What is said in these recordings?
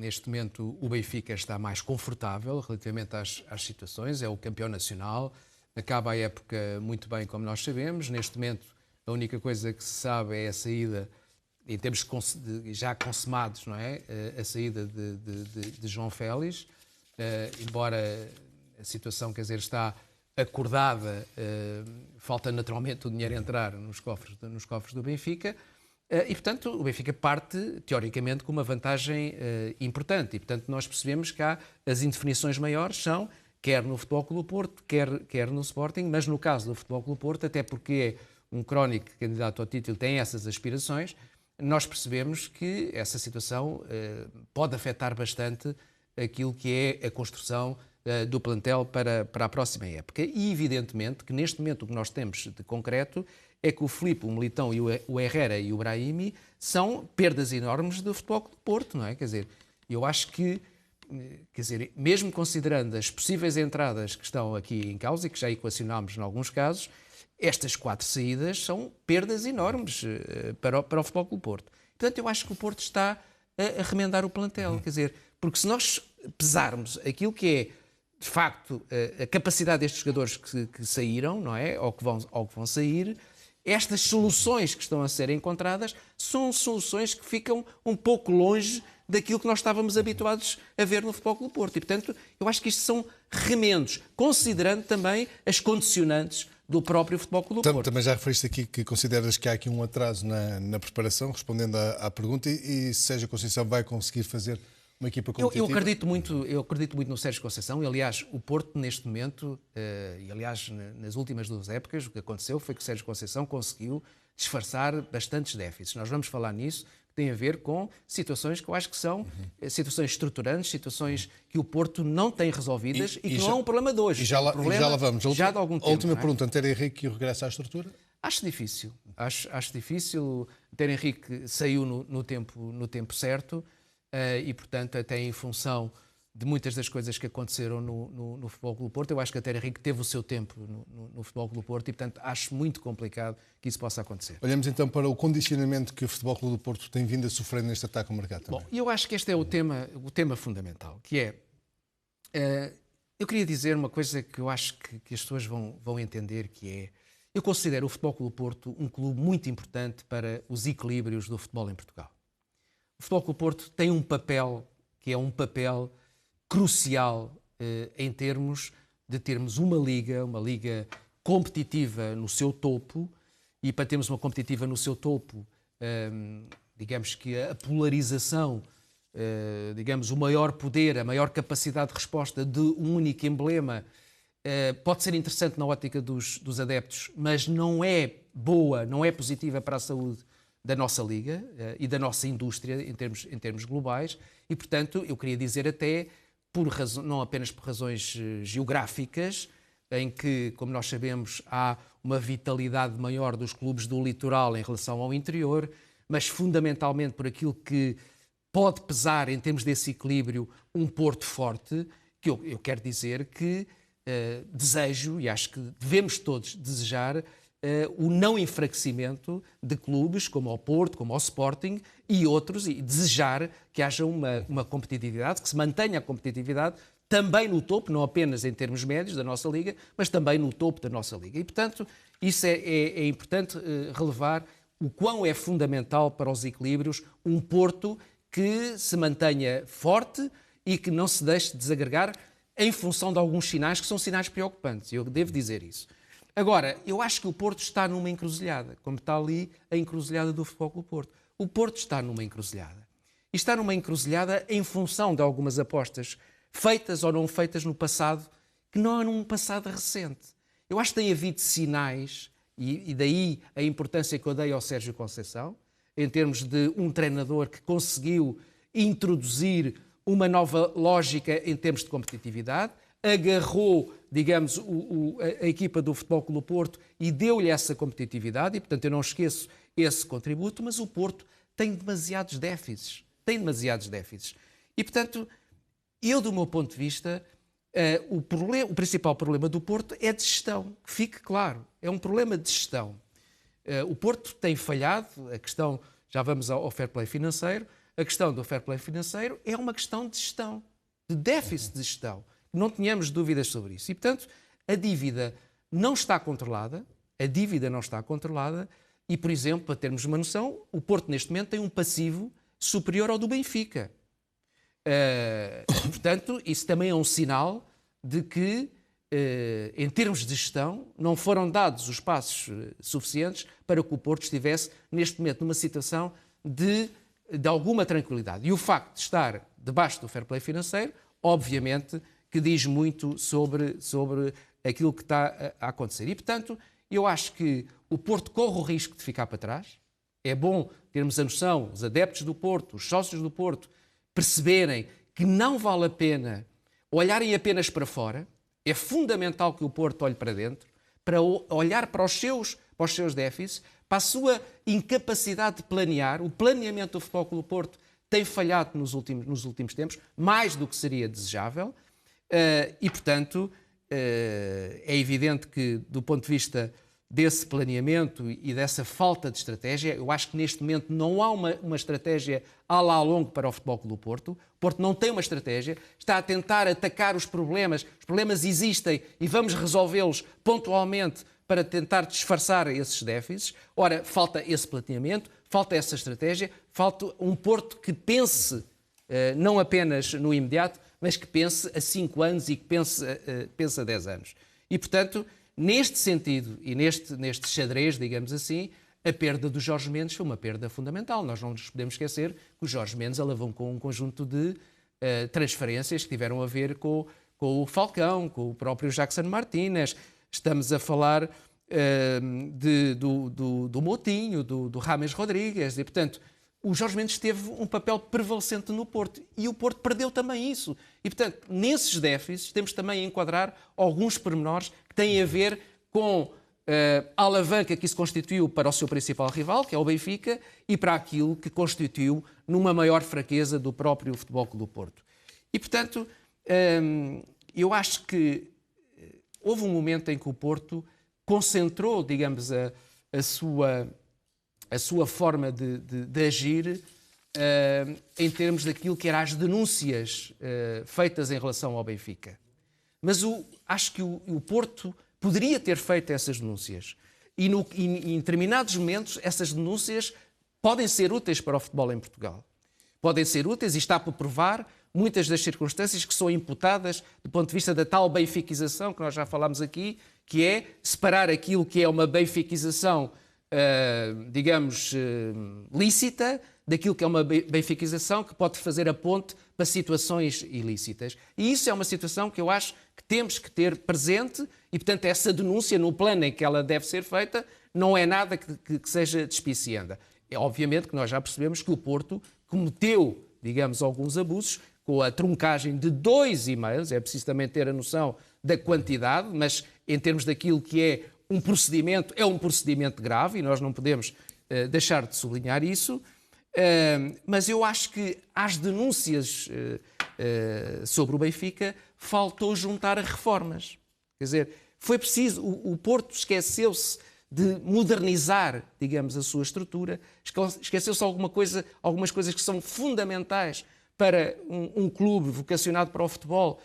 neste momento o Benfica está mais confortável relativamente às situações, é o campeão nacional, acaba a época muito bem, como nós sabemos. Neste momento, a única coisa que se sabe é a saída, em termos já consumados, não é? A saída de João Félix, embora a situação, quer dizer, está acordada, falta naturalmente o dinheiro entrar nos cofres do Benfica, e, portanto, o Benfica parte, teoricamente, com uma vantagem importante. E, portanto, nós percebemos que há as indefinições maiores, são quer no Futebol Clube do Porto, quer no Sporting, mas no caso do Futebol Clube do Porto, até porque é um crónico candidato ao título, tem essas aspirações, nós percebemos que essa situação pode afetar bastante aquilo que é a construção do plantel para a próxima época. E, evidentemente, que neste momento o que nós temos de concreto é que o Filipe, o Militão, e o Herrera e o Brahimi são perdas enormes do Futebol Clube do Porto, não é? Quer dizer, eu acho que, quer dizer, mesmo considerando as possíveis entradas que estão aqui em causa e que já equacionámos em alguns casos, estas 4 saídas são perdas enormes para o Futebol Clube do Porto. Portanto, eu acho que o Porto está a remendar o plantel, quer dizer, porque se nós pesarmos aquilo que é, de facto, a capacidade destes jogadores que saíram, não é? Ou que vão sair, estas soluções que estão a ser encontradas são soluções que ficam um pouco longe daquilo que nós estávamos habituados a ver no Futebol Clube do Porto. E, portanto, eu acho que isto são remendos, considerando também as condicionantes do próprio Futebol Clube do Porto. Também já referiste aqui que consideras que há aqui um atraso na preparação, respondendo à pergunta, e Sérgio Conceição vai conseguir fazer uma equipa competitiva? Eu acredito muito no Sérgio Conceição, e aliás, o Porto neste momento, e aliás nas últimas 2 épocas, o que aconteceu foi que o Sérgio Conceição conseguiu disfarçar bastantes déficits. Nós vamos falar nisso, que tem a ver com situações que eu acho que são situações estruturantes, situações que o Porto não tem resolvidas e que não é um problema de hoje. E já lá vamos. Já de algum tempo. A última pergunta, Antero Henrique regressa à estrutura? Acho difícil. Acho difícil. Antero Henrique saiu no tempo certo. E, portanto, até em função de muitas das coisas que aconteceram no Futebol Clube do Porto, eu acho que a Antero Henrique teve o seu tempo no Futebol Clube do Porto e, portanto, acho muito complicado que isso possa acontecer. Olhamos então para o condicionamento que o Futebol Clube do Porto tem vindo a sofrer neste ataque ao mercado também. Bom, eu acho que este é o tema fundamental, que é... eu queria dizer uma coisa que eu acho que as pessoas vão entender, que é... Eu considero o Futebol Clube do Porto um clube muito importante para os equilíbrios do futebol em Portugal. O Futebol Clube do Porto tem um papel que é um papel crucial em termos de termos uma liga competitiva no seu topo, e para termos uma competitiva no seu topo, digamos que a polarização, digamos, o maior poder, a maior capacidade de resposta de um único emblema pode ser interessante na ótica dos adeptos, mas não é boa, não é positiva para a saúde da nossa liga e da nossa indústria em termos globais, e, portanto, eu queria dizer até, não apenas por razões geográficas, em que, como nós sabemos, há uma vitalidade maior dos clubes do litoral em relação ao interior, mas fundamentalmente por aquilo que pode pesar em termos desse equilíbrio um Porto forte, que eu quero dizer que desejo, e acho que devemos todos desejar, o não enfraquecimento de clubes como o Porto, como o Sporting e outros, e desejar que haja uma competitividade, que se mantenha a competitividade também no topo, não apenas em termos médios da nossa Liga, mas também no topo da nossa Liga. E, portanto, isso é importante relevar o quão é fundamental para os equilíbrios um Porto que se mantenha forte e que não se deixe desagregar em função de alguns sinais que são sinais preocupantes. Eu devo dizer isso. Agora, eu acho que o Porto está numa encruzilhada, como está ali a encruzilhada do Futebol Clube do Porto. O Porto está numa encruzilhada. E está numa encruzilhada em função de algumas apostas feitas ou não feitas no passado, que não é num passado recente. Eu acho que tem havido sinais, e daí a importância que eu dei ao Sérgio Conceição, em termos de um treinador que conseguiu introduzir uma nova lógica em termos de competitividade, agarrou, digamos, a equipa do Futebol Clube do Porto e deu-lhe essa competitividade, e, portanto, eu não esqueço esse contributo, mas o Porto tem demasiados déficits. E, portanto, eu, do meu ponto de vista, o principal problema do Porto é de gestão, que fique claro, é um problema de gestão. O Porto tem falhado, a questão, já vamos ao fair play financeiro, a questão do fair play financeiro é uma questão de gestão, de déficit de gestão. Não tínhamos dúvidas sobre isso. E, portanto, a dívida não está controlada, e, por exemplo, para termos uma noção, o Porto neste momento tem um passivo superior ao do Benfica. Portanto, isso também é um sinal de que, em termos de gestão, não foram dados os passos suficientes para que o Porto estivesse, neste momento, numa situação de alguma tranquilidade. E o facto de estar debaixo do fair play financeiro, obviamente, que diz muito sobre aquilo que está a acontecer. E, portanto, eu acho que o Porto corre o risco de ficar para trás. É bom termos a noção, os adeptos do Porto, os sócios do Porto, perceberem que não vale a pena olharem apenas para fora. É fundamental que o Porto olhe para dentro, para olhar para os seus déficits, para a sua incapacidade de planear. O planeamento do Futebol Clube do Porto tem falhado nos últimos tempos, mais do que seria desejável, e, portanto, é evidente que, do ponto de vista desse planeamento e dessa falta de estratégia, eu acho que neste momento não há uma estratégia à lá longo para o Futebol Clube do Porto. O Porto não tem uma estratégia, está a tentar atacar os problemas existem e vamos resolvê-los pontualmente para tentar disfarçar esses déficits. Ora, falta esse planeamento, falta essa estratégia, falta um Porto que pense não apenas no imediato, mas que pense a 5 anos e que pense a 10 anos. E, portanto, neste sentido e neste xadrez, digamos assim, a perda do Jorge Mendes foi uma perda fundamental. Nós não nos podemos esquecer que o Jorge Mendes alavancou um conjunto de transferências que tiveram a ver com o Falcão, com o próprio Jackson Martínez. Estamos a falar do Moutinho, do James Rodrigues, e, portanto, o Jorge Mendes teve um papel prevalecente no Porto e o Porto perdeu também isso. E, portanto, nesses déficits temos também a enquadrar alguns pormenores que têm a ver com a alavanca que isso constituiu para o seu principal rival, que é o Benfica, e para aquilo que constituiu numa maior fraqueza do próprio Futebol Clube do Porto. E, portanto, eu acho que houve um momento em que o Porto concentrou, digamos, a sua forma de agir em termos daquilo que eram as denúncias feitas em relação ao Benfica. Mas acho que o Porto poderia ter feito essas denúncias. E em determinados momentos essas denúncias podem ser úteis para o futebol em Portugal. Podem ser úteis e está por provar muitas das circunstâncias que são imputadas do ponto de vista da tal benfiquização, que nós já falámos aqui, que é separar aquilo que é uma benfiquização lícita, daquilo que é uma benfiquização que pode fazer a ponte para situações ilícitas. E isso é uma situação que eu acho que temos que ter presente e, portanto, essa denúncia, no plano em que ela deve ser feita, não é nada que seja despicienda. É obviamente que nós já percebemos que o Porto cometeu, digamos, alguns abusos, com a truncagem de 2 e-mails, é preciso também ter a noção da quantidade, mas em termos daquilo que é um procedimento grave e nós não podemos deixar de sublinhar isso, mas eu acho que às denúncias sobre o Benfica faltou juntar reformas. Quer dizer, foi preciso, o Porto esqueceu-se de modernizar, digamos, a sua estrutura, esqueceu-se algumas coisas que são fundamentais para um clube vocacionado para o futebol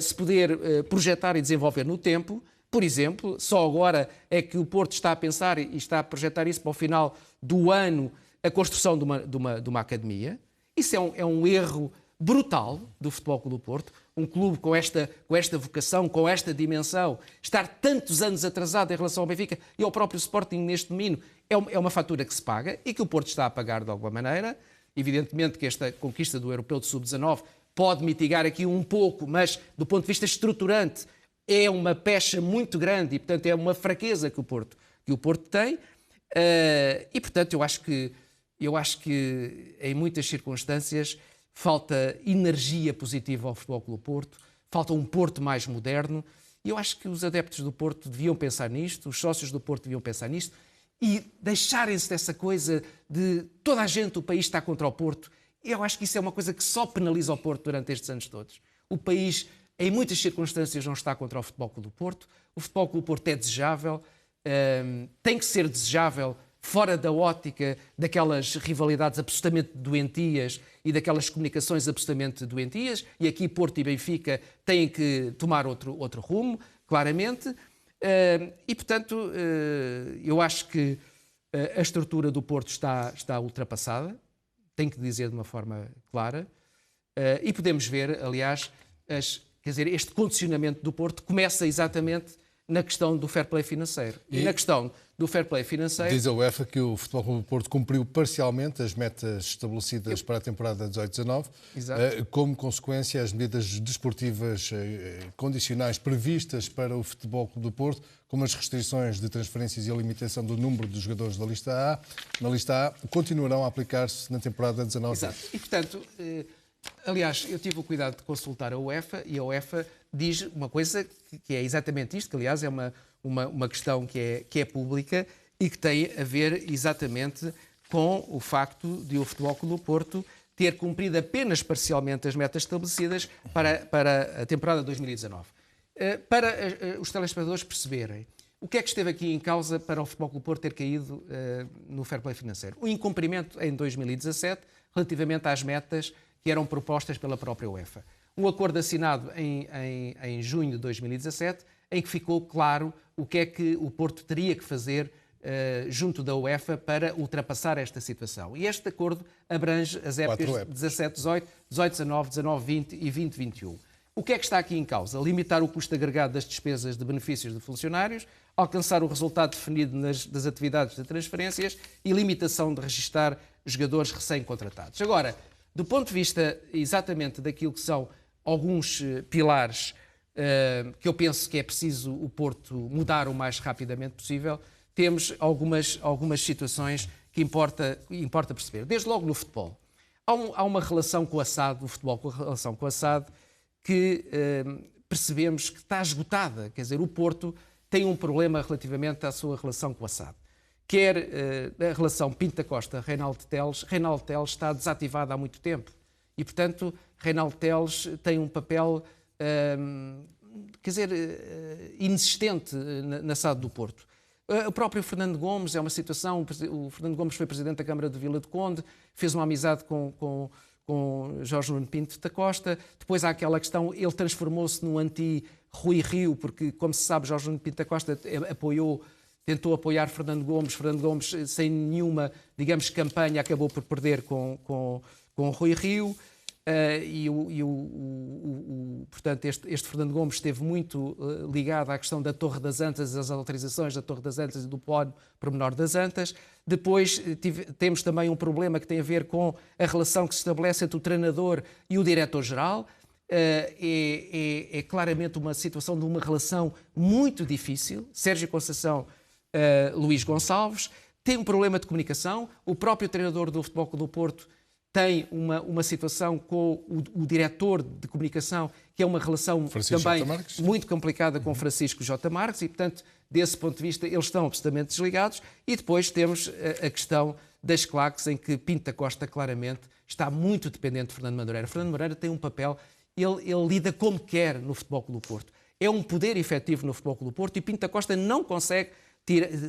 se poder projetar e desenvolver no tempo. Por exemplo, só agora é que o Porto está a pensar e está a projetar isso para o final do ano, a construção de uma academia. Isso é um erro brutal do Futebol Clube do Porto. Um clube com esta vocação, com esta dimensão, estar tantos anos atrasado em relação ao Benfica e ao próprio Sporting neste domínio, é uma fatura que se paga e que o Porto está a pagar de alguma maneira. Evidentemente que esta conquista do Europeu de Sub-19 pode mitigar aqui um pouco, mas do ponto de vista estruturante é uma pecha muito grande e, portanto, é uma fraqueza que o Porto tem. E, portanto, eu acho que em muitas circunstâncias falta energia positiva ao Futebol Clube do Porto, falta um Porto mais moderno. E eu acho que os adeptos do Porto deviam pensar nisto, os sócios do Porto deviam pensar nisto e deixarem-se dessa coisa de toda a gente, o país está contra o Porto. Eu acho que isso é uma coisa que só penaliza o Porto durante estes anos todos. O país, em muitas circunstâncias, não está contra o Futebol Clube do Porto. O Futebol Clube do Porto é desejável, tem que ser desejável fora da ótica daquelas rivalidades absolutamente doentias e daquelas comunicações absolutamente doentias, e aqui Porto e Benfica têm que tomar outro rumo, claramente, e, portanto, eu acho que a estrutura do Porto está ultrapassada, tenho que dizer de uma forma clara, e podemos ver, aliás, quer dizer, este condicionamento do Porto começa exatamente na questão do fair play financeiro. E na questão do fair play financeiro... Diz a UEFA que o Futebol Clube do Porto cumpriu parcialmente as metas estabelecidas para a temporada 18-19. Como consequência, as medidas desportivas condicionais previstas para o Futebol Clube do Porto, como as restrições de transferências e a limitação do número de jogadores na lista A, continuarão a aplicar-se na temporada 19-20. Exato. E, portanto, aliás, eu tive o cuidado de consultar a UEFA e a UEFA diz uma coisa que é exatamente isto, que aliás é uma questão que é pública e que tem a ver exatamente com o facto de o Futebol Clube do Porto ter cumprido apenas parcialmente as metas estabelecidas para a temporada 2019. Para os telespectadores perceberem, o que é que esteve aqui em causa para o Futebol Clube do Porto ter caído no fair play financeiro? O incumprimento em 2017 relativamente às metas que eram propostas pela própria UEFA. Um acordo assinado em junho de 2017, em que ficou claro o que é que o Porto teria que fazer junto da UEFA para ultrapassar esta situação. E este acordo abrange as épocas 17-18, 18-19, 19-20 e 20-21. O que é que está aqui em causa? Limitar o custo agregado das despesas de benefícios de funcionários, alcançar o resultado definido das atividades de transferências e limitação de registar jogadores recém-contratados. Agora, do ponto de vista exatamente daquilo que são alguns pilares que eu penso que é preciso o Porto mudar o mais rapidamente possível, temos algumas situações que importa perceber. Desde logo no futebol. Há uma relação com o SAD, o futebol com a relação com a SAD, que percebemos que está esgotada. Quer dizer, o Porto tem um problema relativamente à sua relação com a SAD. Quer a relação Pinto da Costa-Reinaldo Teles está desativada há muito tempo. E, portanto, Reinaldo Teles tem um papel, quer dizer, inexistente na SAD do Porto. O próprio Fernando Gomes é uma situação... O Fernando Gomes foi presidente da Câmara de Vila do Conde, fez uma amizade com Jorge Nuno Pinto da Costa. Depois há aquela questão, ele transformou-se num anti-Rui Rio, porque, como se sabe, Jorge Nuno Pinto da Costa tentou apoiar Fernando Gomes. Fernando Gomes, sem nenhuma, digamos, campanha, acabou por perder com Rui Rio. Portanto, este Fernando Gomes esteve muito ligado à questão da Torre das Antas, das autorizações da Torre das Antas e do plano pormenor das Antas. Depois temos também um problema que tem a ver com a relação que se estabelece entre o treinador e o diretor-geral. É claramente uma situação de uma relação muito difícil. Sérgio Conceição, Luís Gonçalves, tem um problema de comunicação. O próprio treinador do Futebol Clube do Porto tem uma situação com o diretor de comunicação, que é uma relação também muito complicada com Francisco J. Marques, e, portanto, desse ponto de vista, eles estão absolutamente desligados. E depois temos a questão das claques, em que Pinto da Costa, claramente, está muito dependente de Fernando Madureira. Fernando Madureira tem um papel, ele lida como quer no Futebol Clube do Porto. É um poder efetivo no Futebol Clube do Porto e Pinto da Costa não consegue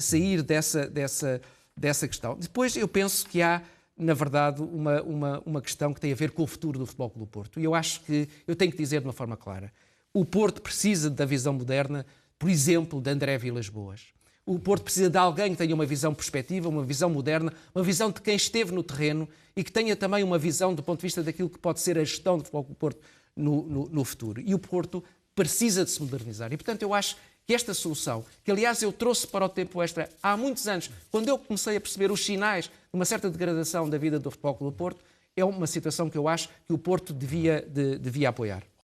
sair dessa questão. Depois, eu penso que há, na verdade, uma questão que tem a ver com o futuro do Futebol Clube do Porto. E eu acho que, eu tenho que dizer de uma forma clara, o Porto precisa da visão moderna, por exemplo, de André Vilas-Boas. O Porto precisa de alguém que tenha uma visão perspectiva, uma visão moderna, uma visão de quem esteve no terreno e que tenha também uma visão do ponto de vista daquilo que pode ser a gestão do Futebol Clube do Porto no futuro. E o Porto precisa de se modernizar. E, portanto, eu acho que esta solução, que aliás eu trouxe para o tempo extra há muitos anos, quando eu comecei a perceber os sinais de uma certa degradação da vida do Futebol Clube do Porto, é uma situação que eu acho que o Porto devia apoiar.